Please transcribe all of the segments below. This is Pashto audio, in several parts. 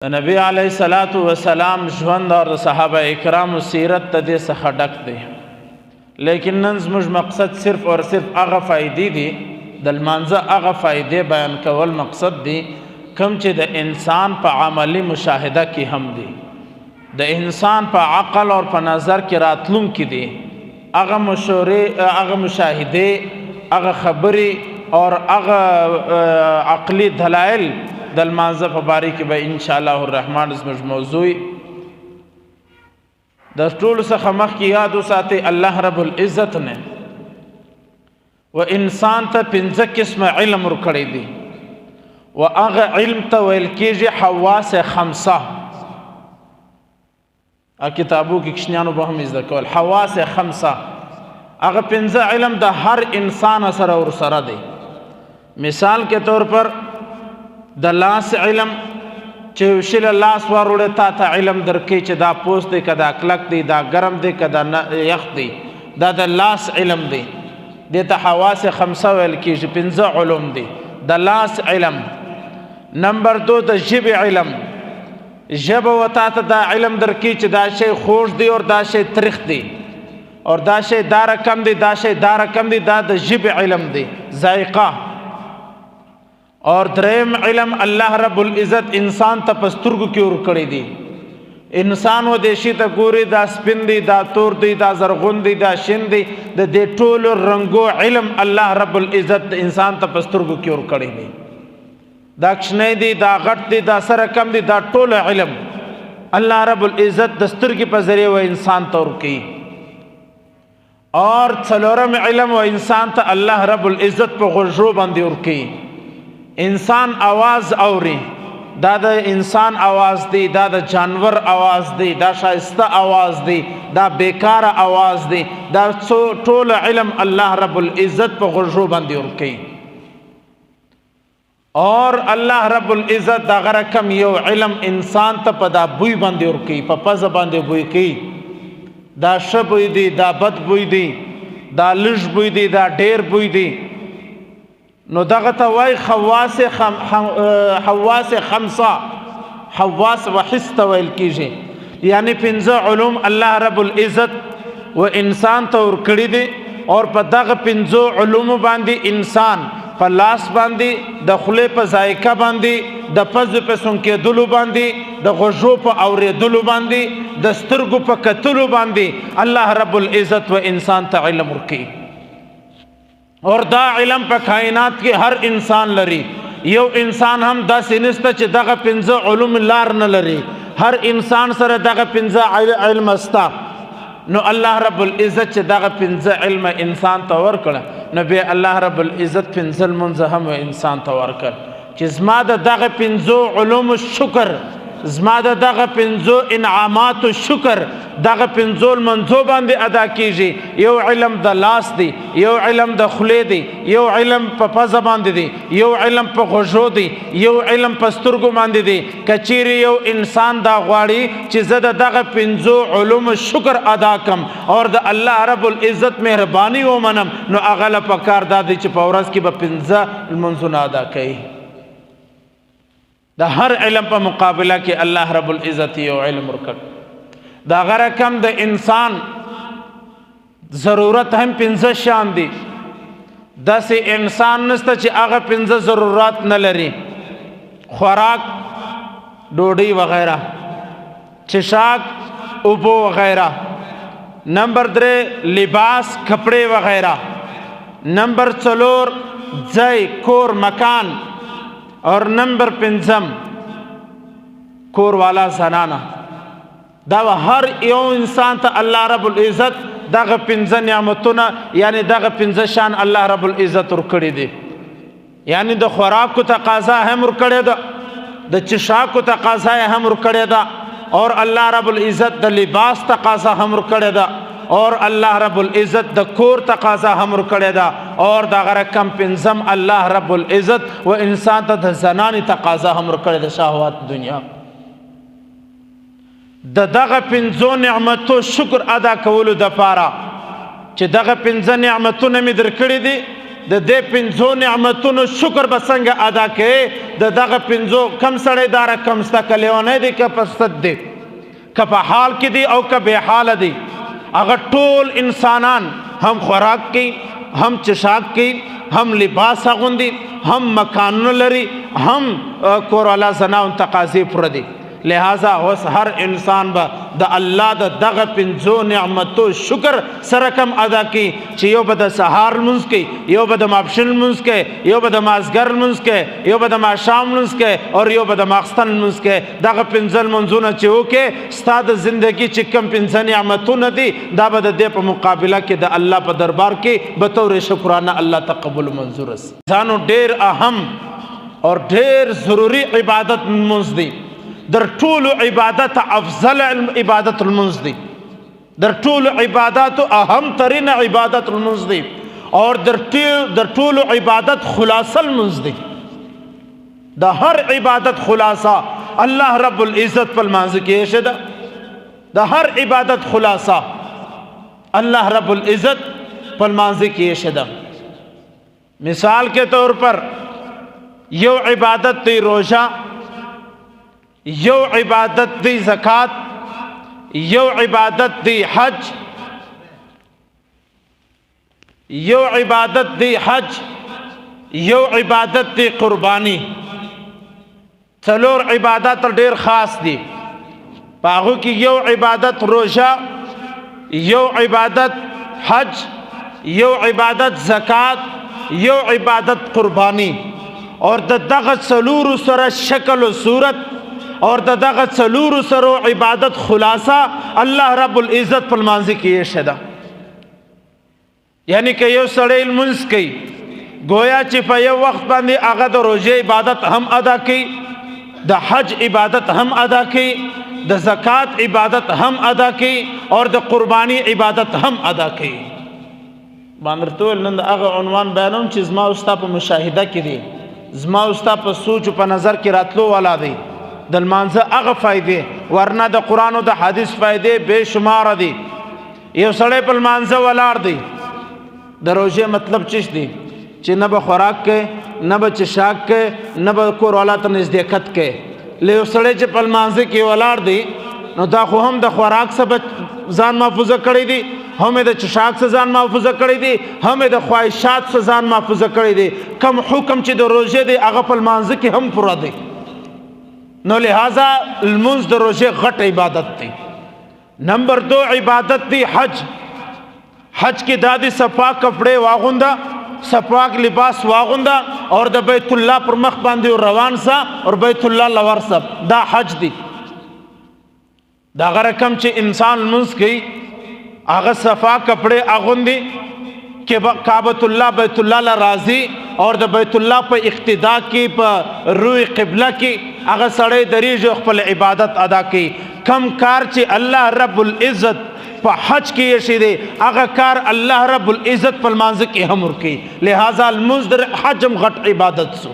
نبی علیہ الصلوۃ والسلام ژوند اور صحابہ کرام سیرت ته دې څخه ډک دی، لیکن نن زموږ مقصد صرف اور صرف هغه فائدې دي د لمانځه هغه فائدې بیان کول مقصد دی کوم چې د انسان په عملی مشاهده کې هم دي، د انسان په عقل اور په نظر کې راتلونکي دي، هغه مشورې هغه مشاهدې هغه خبرې اور هغه عقلی دلایل د لمانځه په باره کې به ان شاء الله الرحمن زموږ موضوع د ټولو څخه مخکې یاد وساتئ الله رب العزت نے و انسان ته 5 قسمه علم ورکړی دی و هغه علم ته ویل کېږي حواس خمسه. کتابو کې کشنیانو به هم زده کول حواس خمسه، هغه 5 علم د هر انسان سره ورسره دی. مثال کے طور پر د لاس علم چې وشل لاس وروړه تا ته علم درکې چې دا پوست دی کدا کلک دی دا ګرم دی کدا یخ دی دا د لاس علم دی، د ته حواس خمسه ویل کېږي 5 علوم دی د لاس علم. نمبر 2 د ژبې علم، ژبه وتا ته دا علم درکې چې دا شی خوږ دی اور دا شی تریخ دی اور دا شی دا رقم دی دا شی دا رقم دی، دا د ژبې علم دی ذائقه. اور دریم علم الله رب العزت انسان ته پسترګو کې ور کړی دی، انسان و دیشي ته ګوري دا سپین دی دا تور دی دا زرغون دی دا شین دی، د دې ټولو رنگو علم الله رب العزت انسان ته پسترګو کې ور کړی دی. دا کښنی دی دا غټ دی دا سره کم دی دا ټول علم الله رب العزت د سترګې په ذریعه و انسان ته ورکوي. اور څلورم علم و انسان ته الله رب العزت په غوږو باندې ورکوي. انسان آواز اوري، دا د انسان آواز دی دا د جانور آواز دی دا شایسته آواز دی دا بیکار آواز دی، دا ټول علم الله رب العزت په غوږو باندې ورکوي. اور الله رب العزت دا غره کم یو علم انسان ته په دا بوی باندې ورکوي، په پزه باندې بوی کوي، دا ښه بوی دی دا بد بوی دی دا لږ بوی دی دا ډیر بوی دی. نو دغه ته وای حواس خمسه، حواس و حس ته ویل کېږي، یعنی 5 علوم الله رب العزت و انسان ته ورکړي دي. اور په دغه 5 علوم باندې انسان په لاس باندې د خولې په ذایقه باندې د پزو په سونکېدلو باندې د غوږو په اورېدلو باندې د سترګو په کتلو باندې الله رب العزت و انسان ته علم ورکوي. اور دا علم په کائنات کې هر انسان لري، یو انسان هم داسې نشته چې دغه 5 علوم لار نه لري، هر انسان سره دغه 5 علم استا. نو الله رب العزت چې دغه 5 علم انسان ته ورکړه نو بیا الله رب العزت 5 لمونځ هم انسان ته ورکړ چې زما د دغه 5 علوم شکر، زما د دغه 5 انعامات شکر دغه 5 لمونځو باندې ادا کیږي. یو علم د لاس دی، یو علم د خولې دی، یو علم په پزه باندې دی، یو علم په غوږو دی، یو علم په سترګو باندې دی. کچیرې یو انسان دا غواړي چې زه د دغه 5 علوم شکر ادا کم اور د الله رب العزت مهرباني ومنم نو هغه له پکار دا دی چې په ورځ کې به 5 لمونځونه ادا کوي. د هر علم په مقابله کې الله رب العزت یو علم ورکړ. دا غره کم د انسان ضرورت هم 5 شان دي، داسې انسان نشته چې هغه 5 ضرورت نه لري: خوراک، ډوډۍ وغیرہ، چشاک، اوبو وغیرہ. نمبر 3 لباس، کپڑے وغیرہ. نمبر 4 ځای، کور، مکان. اور نمبر 5 کور والا زنانه. دا هر یو انسان ته الله رب العزت دغه 5 نعمتونه یعنی دغه 5 شان الله رب العزت ورکړي دي. یعنی د خوراکو تقاضا هم ورکړي ده، د چشاکو تقاضا هم ورکړي ده، اور الله رب العزت د لباس تقاضا هم ورکړي ده، اور الله رب العزت د کور تقاضا هم ورکړي ده، اور دغه رقم 5 الله رب العزت و انسان ته د زنانې تقاضا هم ورکړي ده شهوات دنیا. د دغه 5 نعمتو شکر ادا کولو د پاره چې دغه 5 نعمتونه مې درکړي دي د دې پنځو نعمتونو شکر به څنګه ادا کوې د دغه پنځو کم سړی دا رقم سته که لیونی دی که په صد دی که په حال کې دی او که بې حاله دی هغه ټول انسانان هم خوراک کوي هم چشاک کوي هم لباس اغوندي هم مکانونه لري هم کور والا زناون تقاضې پوره دي لہذا اوس هر انسان به د الله د دغه پنځو نعمتو شکر سره کم ادا کوي چې یو به د سهار لمونځ کوي یو به د ماپښین لمونځ کوي یو به د مازدیګر لمونځ کوي یو به د ماښام لمونځ کوي او یو به د ماخستن لمونځ کوي دغه پنځه لمونځونه چې وکړې ستا د زندګي چې کم پنځه نعمتونه دي دا به د دې په مقابله کې د الله په دربار کې به طور شکرانه الله تقبل منظور است ځانو ډېر اهم اور ډېر ضروری عبادت لمونځ دی در ټولو عبادت افضل عبادت المنځ دی در ټولو عبادت اهم ترین عبادت المنځ دی اور در ټولو عبادت خلاصه المنځ دی د هر عبادت خلاصه الله رب العزت په لمانځه کې ایښې ده د هر عبادت خلاصه الله رب العزت په لمانځه کې ایښې ده مثال کے طور پر یو عبادت دی روزہ یو عبادت دی زکات یو عبادت دی حج یو عبادت دی حج یو عبادت دی قربانی څلور عبادت ډیر خاص دي پاغو کې یو عبادت روزہ یو عبادت حج یو عبادت زکات یو عبادت قربانی اور دغه څلورو سره شکل و صورت اور دغه څلورو سره عبادت خلاصہ الله رب العزت په لمانځه کې ایښې ده یعنی که یو سړی لمونځ کوي گویا چې په یو وخت باندې هغه د روژې عبادت هم ادا کوي د حج عبادت هم ادا کوي د زکات عبادت هم ادا کوي اور د قربانی عبادت هم ادا کوي باندې ټول نن هغه عنوان بیانوم چې زما او ستا په مشاهده کې دی زما او ستا په سوچ په نظر کې راتلو والا دی د لمانځه هغه فائدې ورنه د قرآن او د حدیث فائدې بے شمار دي یو سړی په لمانځه ولاړ دی د روژې مطلب چش دی چې نه به خوراک کوي نه به چشاک کوي نه به کور والا ته نزدېکت کوي له یو سړی چې په لمانځه کې ولاړ دی نو دا خو هم د خوراک څخه ځان محفوظه کړی دی هم د چشاک څخه ځان محفوظه کړی دی هم د خواهشات څخه ځان محفوظه کړی دی کم حکم چې د روژې دی هغه په لمانځه کې هم پوره دی نو لہذا المنز د روزے غٹ عبادت دی نمبر 2 عبادت دی حج حج کی دادی صفاک کپڑے واغندہ صفاک لباس واغندہ اور دا بیت اللہ پر مخ باندی روان سا اور بیت اللہ لور سا دا حج دی دا غرکم چی انسان المنز کی آغا صفاک کپڑے اغندی کہ کعبۃ اللہ بیت اللہ لرازی اور د بیت اللہ پہ اقتدا کی پہ روی قبلہ کی اگر سڑے دریج خپل عبادت ادا کی کم کار چی اللہ رب العزت پہ حج کی یشی دے اگر کار اللہ رب العزت پہ المانز کی ہمر کی لہذا المنزدر حجم غٹ عبادت سو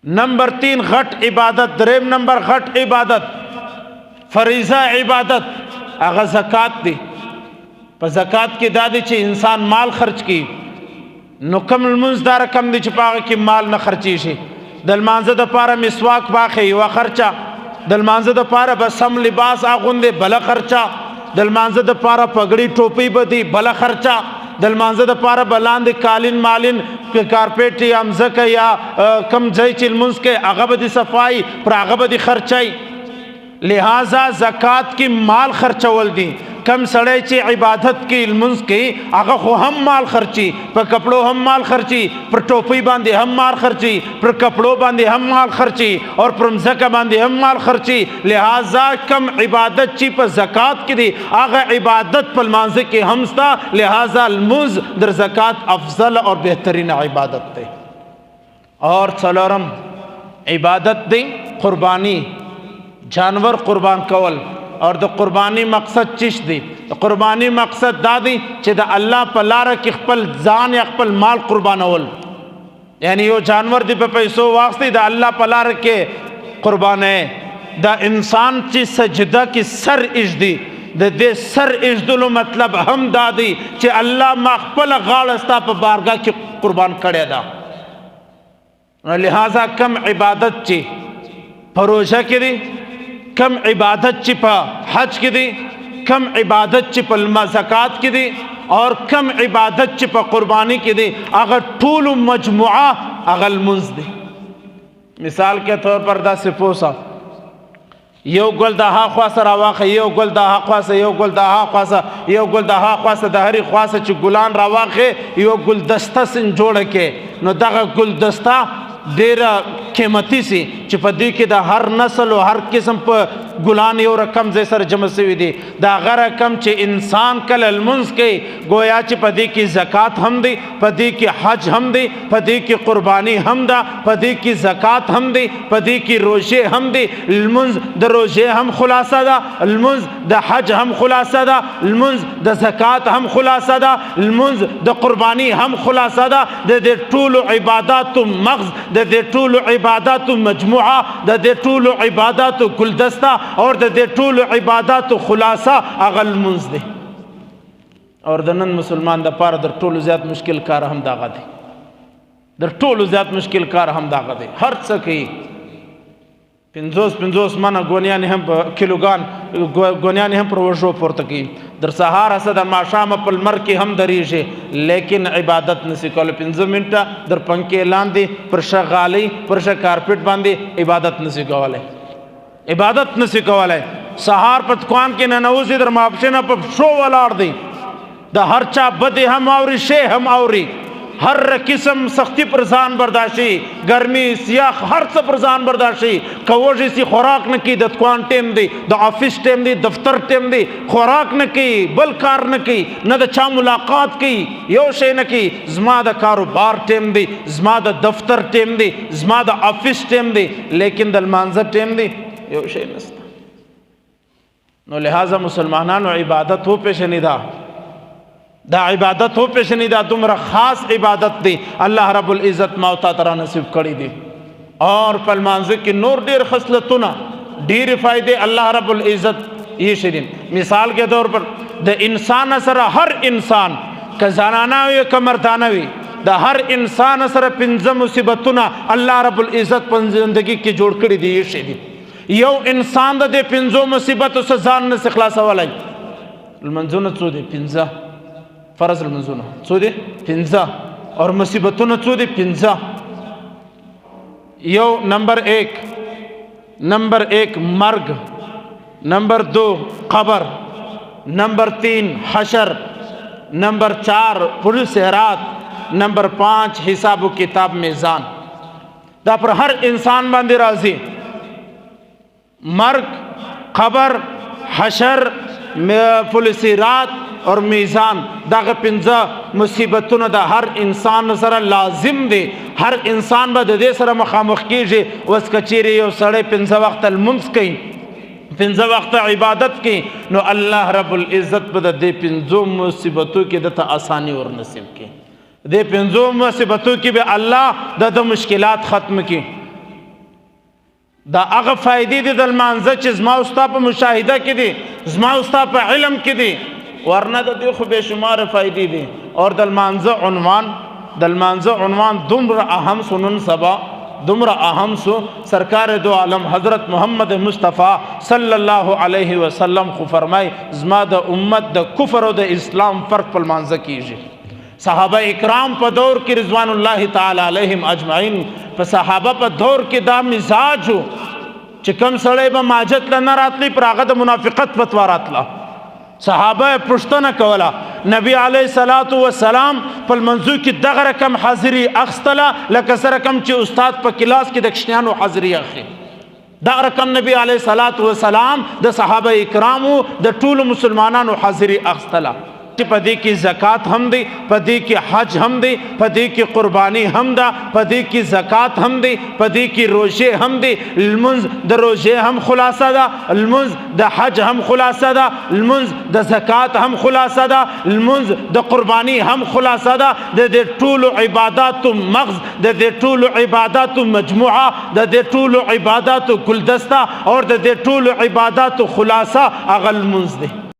نمبر 3 غٹ عبادت دریم نمبر غٹ عبادت فریضہ عبادت اگر زکاة دی پہ زکاة کی دادی چی انسان مال خرچ کی نو کم المنز دا رقم دی چپاگا کی مال نہ خرچی شي دل مانزه د پاره مسواک باخی و خرچا دل مانزه د پاره بسم لباس اغوندے بلا خرچا دل مانزه د پاره پگڑی ٹوپی بدی بلا خرچا دل مانزه د پاره بلاند کالین مالین کارپیٹ یا مزک یا کم ځای چې المنز کې هغه بدی صفائی پر هغه بدی خرچای لہذا زکات کی مال خرچول دی کم سڑے چی عبادت کی المنز کی آگا خو ہم مال خرچی پر کپڑوں ہم مال خرچی پر ٹوپی باندے ہم مال خرچی پر کپڑوں باندے ہم مال خرچی اور پر مزکہ باندے ہم مال خرچی لہذا کم عبادت چی پر زکات کی دی آگا عبادت پر مانزے کے ہمستا لہذا المنز در زکات افضل اور بہترین عبادت تے اور څلورم عبادت دی قربانی جانور قربان کول اور د قربانی مقصد چش دی قربانی مقصد دا دی چې د الله په لار کې خپل ځان یا خپل مال قربانول یعنی یو جانور دی په پیسو واسطه د الله په لار کې قربانه دا انسان چې سجده کې سر اجدي د دې سر ایږدلو مطلب هم دا دی چې الله ما خپله غاړه ستا په بارګاه کې قربان کړې ده. لہذا کم عبادت چې په روژه کې دی، کم عبادت چې په حج کې دی، کم عبادت چې په زکات کې دی، اور کم عبادت چې په قربانی کې دی، هغه ټولو مجموعه هغه لمونځ دی. مثال کے طور پر داسې پوسه یو ګل د ها خواصه راواخه، یو ګل د ها خواصه، یو ګل د ها خواصه، یو ګل د ها خواصه، د هرې خواصه چې ګلان راواخه یو ګلدسته سن جوړه کې، نو دغه ګلدسته ډیره قیمتي سي چې په دې کې د هر نسل او هر قسم په ګلان یو رقم ځای سره جمع شوي دي. دا هغه رقم چې انسان کله لمونځ کوي گویا چې په دې کې زکات هم دی، په دې کې حج هم دی، په دې کې قربانی هم ده، په دې کې زکات هم دی، په دې کې روژه هم دی. لمونځ د روژه هم خلاصه ده، لمونځ د حج هم خلاصه ده، لمونځ د زکات هم خلاصه ده، لمونځ د قربانی هم خلاصه ده. د دې ټولو عباداتو مغز، د دې ټولو عباداتو مجموعه، د دې ټولو عباداتو گلدسته اور د دې ټولو عباداتو خلاصه هغه لمونځ دی. اور د نن مسلمان د پاره در ټولو زیات مشکل کار هم داغه دی، در ټولو زیات مشکل کار هم داغه دی. هر څه کوي 50 منه ګونیان هم په کیلوګان ګونیان هم پر ورشو پورته کوي، در سهار اسه د ماښام په لمر کې هم درېږي، لیکن عبادت نسی کولی. 5 منټه در پنکې لاندې پر شه غالۍ پر شه کارپټ باندې عبادت نسی کولی، عبادت نسی کولی. سهار په دکان کې ننوځي در ماپښینه په شو ولاړ دی، د هر چا بدې هم اوري شی هم اوري، ہر قسم سختی پر ځان برداشي، گرمی سیاح ہر څه پر ځان برداشي. کوږی سي خوراک نه کوي، د دکان ټیم دی، د آفس ټیم دی، دفتر ټیم دی، خوراک نه کوي، بل کار نه کوي، نه د چا ملاقات کوي، یو شی نه کوي. زما د کاروبار ټیم دی، زما د دفتر ټیم دی، زما د آفس ټیم دی، لیکن د لمانځه ټیم دی یو شی نشته. نو لہذا مسلمانانو عبادت ہو پیشنی دا، دا عبادت ہو پیشنی دا تمہارا خاص عبادت دی اللہ رب العزت موتا ترا نصیب کری دی. اور پلمانزے کی نور دیر خصلتنا دیر فائدے اللہ رب العزت یہ شرین. مثال کے طور پر دا انسان اثر ہر انسان کا زنانہ ہوئی کا مردانہ ہوئی، دا ہر انسان اثر پنزہ مصیبتنا اللہ رب العزت پن زندگی کی جوڑ کری دی یہ شرین. یو انسان دا دے پنزو مصیبت سے زان سے خلاص والائی. المنزونت سو دے پنزہ فرض المنزونہ سو دے پنزہ اور مصیبتون سو دے پنزہ. یو نمبر 1 مرگ، نمبر 2 قبر، نمبر 3 حشر، نمبر 4 پولیس حرات، نمبر 5 حساب و کتاب میزان. دا پر ہر انسان باندې راضی مرگ، قبر، حشر، پولیس حرات اور میزان. دا پنځه مصیبتونه دا ہر انسان سره لازم دی. ہر انسان به د دې سره مخامخ کیږي. اوس کچېرې یو سړی 5 وخت لمونځ کوي، 5 وخت عبادت کوي، نو الله رب العزت به د دې 5 مصیبتو کې دته آسانی ور نصیب کوي. دې 5 مصیبتو کې به الله د مشکلات ختم کوي. دا هغه فائدې دي د لمانځه چې زما او ستا په مشاهده کې دي، زما او ستا په علم کې دي، ورنه د دې خو بے شمار فائدې دي. اور د لمانځه عنوان دومره اهم سو، نن سبا دومره اهم سو. سرکار دو عالم حضرت محمد مصطفیٰ صلی اللہ علیہ وسلم خو فرمائی زما د امت د کفر و د اسلام فرق په لمانځه کیږي. صحابہ اکرام په دور کې رضوان اللہ تعالی علیہم اجمعین په صحابہ په دور کې دا مزاج ہو چې کم سړی به ماجت له نه راتلی پر هغه د منافقت فتوا راتله. صحابہ پوښتنه کوله نبی علیہ الصلوۃ والسلام په لمانځو کې دغه رقم حاضري اخیستله لکه سره رقم چې استاد په کلاس کې د کشنیانو حاضري اخلي. دا رقم نبی علیہ الصلوۃ والسلام د صحابہ اکرامو د ټولو مسلمانانو حاضري اخیستله. پدی کی زکات ہم دی، پدی کی حج ہم دی، پدی کی قربانی ہم دا، پدی کی زکات ہم دی، پدی کی روزے ہم دی. المنز د روزے ہم خلاصہ دا، المنز د حج ہم خلاصہ دا، المنز د زکات ہم خلاصہ دا، المنز د قربانی ہم خلاصہ دا. د دې ټولو عباداتو مغز، د دې ټولو عباداتو مجموعه، د دې ټولو عباداتو گلدسته اور د دې ټولو عباداتو خلاصہ هغه المنز دی.